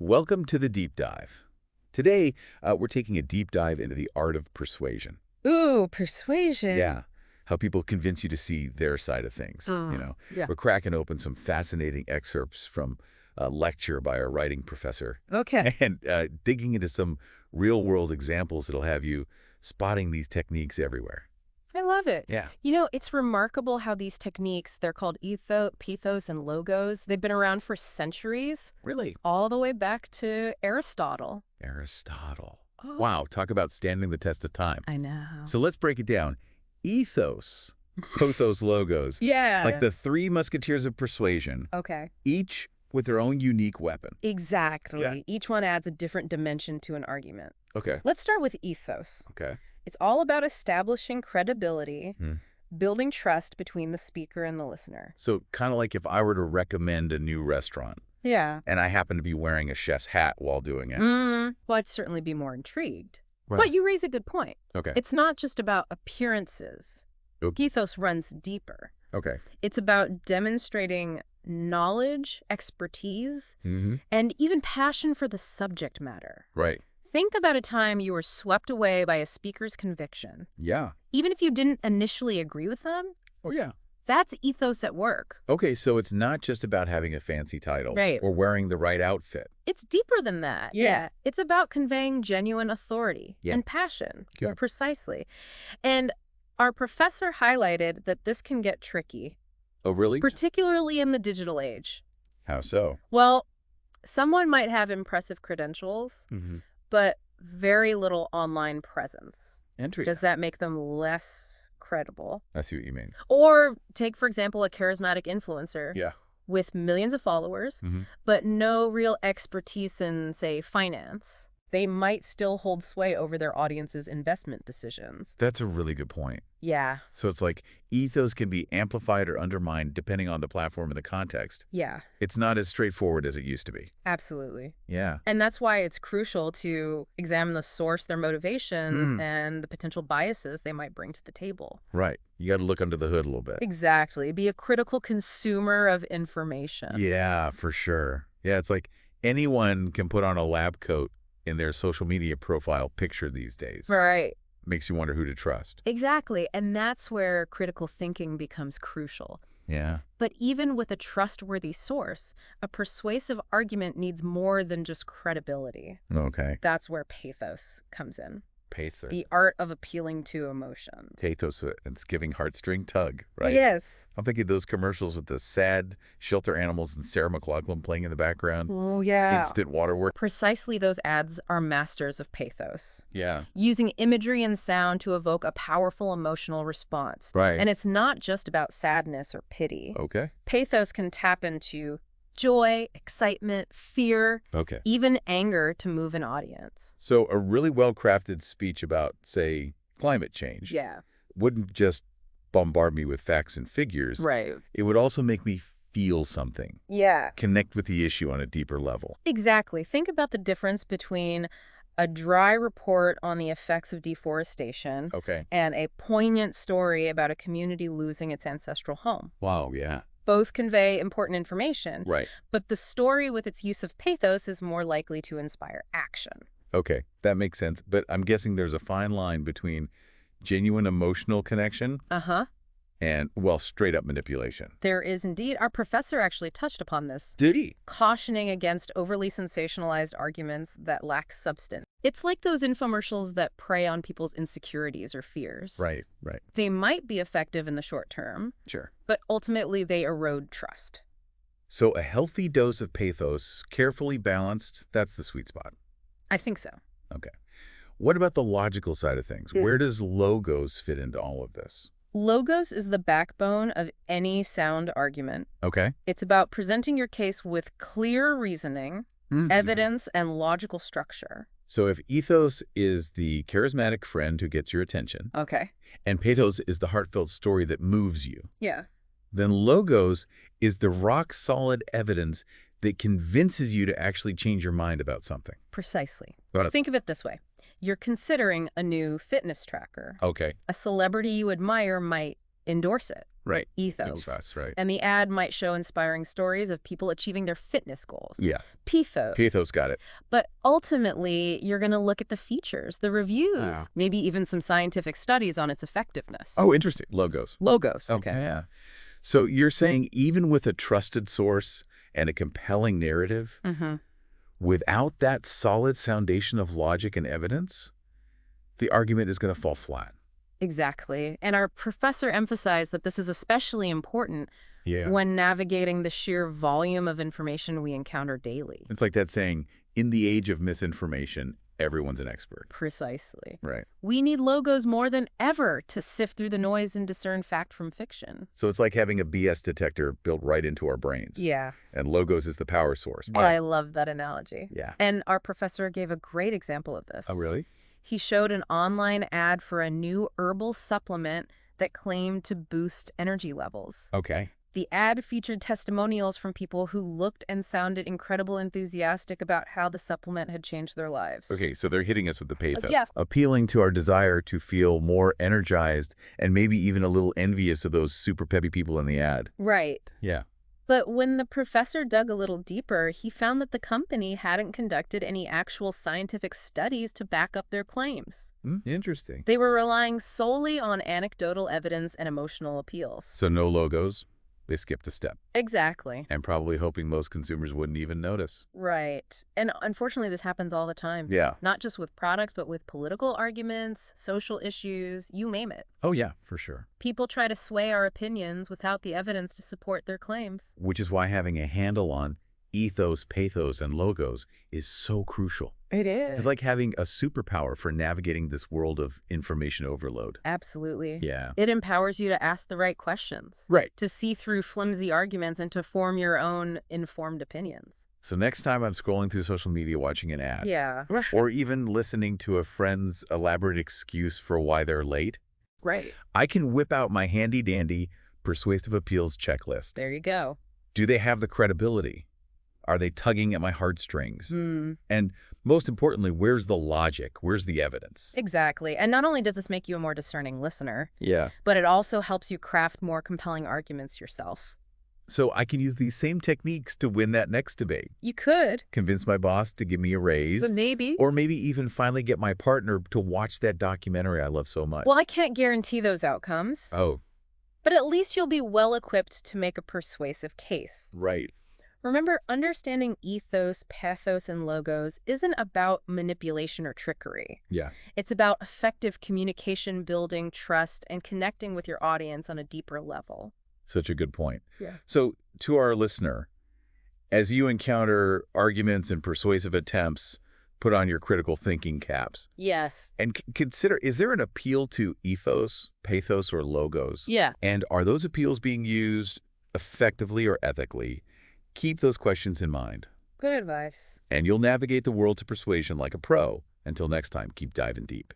Welcome to the Deep Dive. Today, we're taking a deep dive into the art of persuasion. Ooh, persuasion. Yeah, how people convince you to see their side of things, Yeah. We're cracking open some fascinating excerpts from a lecture by a writing professor Okay. and digging into some real-world examples that'll have you spotting these techniques everywhere. I love it. Yeah. It's remarkable how these techniques, they're called Pathos, and Logos. They've been around for centuries, Really? all the way back to Aristotle. Aristotle. Oh, Wow, talk about standing the test of time. I know. So let's break it down. Ethos, Pathos, Logos, Yeah. like the three musketeers of persuasion, Okay. each with their own unique weapon. Exactly. Yeah. Each one adds a different dimension to an argument. Okay. Let's start with ethos. Okay. It's all about establishing credibility, Hmm. building trust between the speaker and the listener. So kind of like if I were to recommend a new restaurant Yeah. and I happen to be wearing a chef's hat while doing it. Well, I'd certainly be more intrigued. Right. But you raise a good point. Okay. It's not just about appearances. Oop. Ethos runs deeper. Okay. It's about demonstrating knowledge, expertise, Mm-hmm. and even passion for the subject matter. Right. Think about a time you were swept away by a speaker's conviction. Yeah. Even if you didn't initially agree with them, Oh, yeah. that's ethos at work. Okay, so it's not just about having a fancy title Right. or wearing the right outfit. It's deeper than that. Yeah. It's about conveying genuine authority Yeah. and passion. Yeah. Precisely. And our professor highlighted that this can get tricky, Oh, really? particularly in the digital age. How so? Well, someone might have impressive credentials, Mm-hmm. but very little online presence. Entry. Does that make them less credible? I see what you mean. Or take, for example, a charismatic influencer Yeah. with millions of followers, Mm-hmm. but no real expertise in, say, finance. They might still hold sway over their audience's investment decisions. That's a really good point. Yeah. So it's like ethos can be amplified or undermined depending on the platform and the context. Yeah, It's not as straightforward as it used to be. absolutely. Yeah. And that's why it's crucial to examine the source, their motivations, Mm. and the potential biases they might bring to the table. Right. You got to look under the hood a little bit. Exactly. Be a critical consumer of information. Yeah, for sure. Yeah, it's like anyone can put on a lab coat in their social media profile picture these days. Right. Makes you wonder who to trust. Exactly. And that's where critical thinking becomes crucial. Yeah. But even with a trustworthy source, a persuasive argument needs more than just credibility. Okay. That's where pathos comes in. Pathos. The art of appealing to emotions. Pathos, it's giving heartstring tug, right? Yes. I'm thinking of those commercials with the sad shelter animals and Sarah McLachlan playing in the background. Oh, yeah. Instant waterwork. Precisely, those ads are masters of pathos, Yeah. using imagery and sound to evoke a powerful emotional response. Right. And it's not just about sadness or pity. Okay. Pathos can tap into joy, excitement, fear, Okay. even anger to move an audience. So a really well-crafted speech about, say, climate change Yeah. wouldn't just bombard me with facts and figures. Right. It would also make me feel something, Yeah. connect with the issue on a deeper level. Exactly. Think about the difference between a dry report on the effects of deforestation Okay. and a poignant story about a community losing its ancestral home. Wow, yeah. Both convey important information, Right. but the story with its use of pathos is more likely to inspire action. Okay, that makes sense. But I'm guessing there's a fine line between genuine emotional connection Uh-huh. and, well, straight-up manipulation. There is indeed. Our professor actually touched upon this, Did he? cautioning against overly sensationalized arguments that lack substance. It's like those infomercials that prey on people's insecurities or fears. Right, right. They might be effective in the short term, Sure. but ultimately they erode trust. So a healthy dose of pathos, carefully balanced, that's the sweet spot. I think so. Okay. What about the logical side of things? Where does logos fit into all of this? Logos is the backbone of any sound argument. Okay. It's about presenting your case with clear reasoning, evidence, and logical structure. So if ethos is the charismatic friend who gets your attention, Okay. and pathos is the heartfelt story that moves you, Yeah. then logos is the rock-solid evidence that convinces you to actually change your mind about something. Precisely. Got it. Think of it this way. You're considering a new fitness tracker. Okay. A celebrity you admire might endorse it. Right. Ethos. Ethos, right. And the ad might show inspiring stories of people achieving their fitness goals. Yeah. Pathos. Pathos got it. But ultimately, you're going to look at the features, the reviews, maybe even some scientific studies on its effectiveness. Oh, interesting. Logos. Logos. Okay. Yeah. So you're saying even with a trusted source and a compelling narrative, without that solid foundation of logic and evidence, the argument is going to fall flat. Exactly. And our professor emphasized that this is especially important when navigating the sheer volume of information we encounter daily. It's like that saying, in the age of misinformation, everyone's an expert. Precisely. Right. We need logos more than ever to sift through the noise and discern fact from fiction. So it's like having a BS detector built right into our brains. Yeah. And logos is the power source. Oh, I love that analogy. Yeah. And our professor gave a great example of this. Oh, really? He showed an online ad for a new herbal supplement that claimed to boost energy levels. Okay. The ad featured testimonials from people who looked and sounded incredibly enthusiastic about how the supplement had changed their lives. Okay, so they're hitting us with the pathos. Yeah. Appealing to our desire to feel more energized and maybe even a little envious of those super peppy people in the ad. Right. Yeah. But when the professor dug a little deeper, he found that the company hadn't conducted any actual scientific studies to back up their claims. Interesting. They were relying solely on anecdotal evidence and emotional appeals. So no logos. They skipped a step. Exactly. And probably hoping most consumers wouldn't even notice. Right. And unfortunately, this happens all the time. Yeah. Not just with products, but with political arguments, social issues, you name it. Oh, yeah, for sure. People try to sway our opinions without the evidence to support their claims. Which is why having a handle on ethos, pathos, and logos is so crucial. It is. It's like having a superpower for navigating this world of information overload. Absolutely. Yeah. It empowers you to ask the right questions. Right. To see through flimsy arguments and to form your own informed opinions. So next time I'm scrolling through social media watching an ad, Yeah. or even listening to a friend's elaborate excuse for why they're late, Right. I can whip out my handy-dandy persuasive appeals checklist. There you go. Do they have the credibility? Are they tugging at my heartstrings? Mm. And most importantly, where's the logic? Where's the evidence? Exactly. And not only does this make you a more discerning listener, Yeah. but it also helps you craft more compelling arguments yourself. So I can use these same techniques to win that next debate. You could. Convince my boss to give me a raise. But maybe. Or maybe even finally get my partner to watch that documentary I love so much. Well, I can't guarantee those outcomes. Oh, But at least you'll be well equipped to make a persuasive case. right. Remember, understanding ethos, pathos, and logos isn't about manipulation or trickery. Yeah. It's about effective communication, building trust, and connecting with your audience on a deeper level. Such a good point. Yeah. So to our listener, as you encounter arguments and persuasive attempts, put on your critical thinking caps. Yes. And consider, is there an appeal to ethos, pathos, or logos? Yeah. And are those appeals being used effectively or ethically? Keep those questions in mind. Good advice. And you'll navigate the world to persuasion like a pro. Until next time, keep diving deep.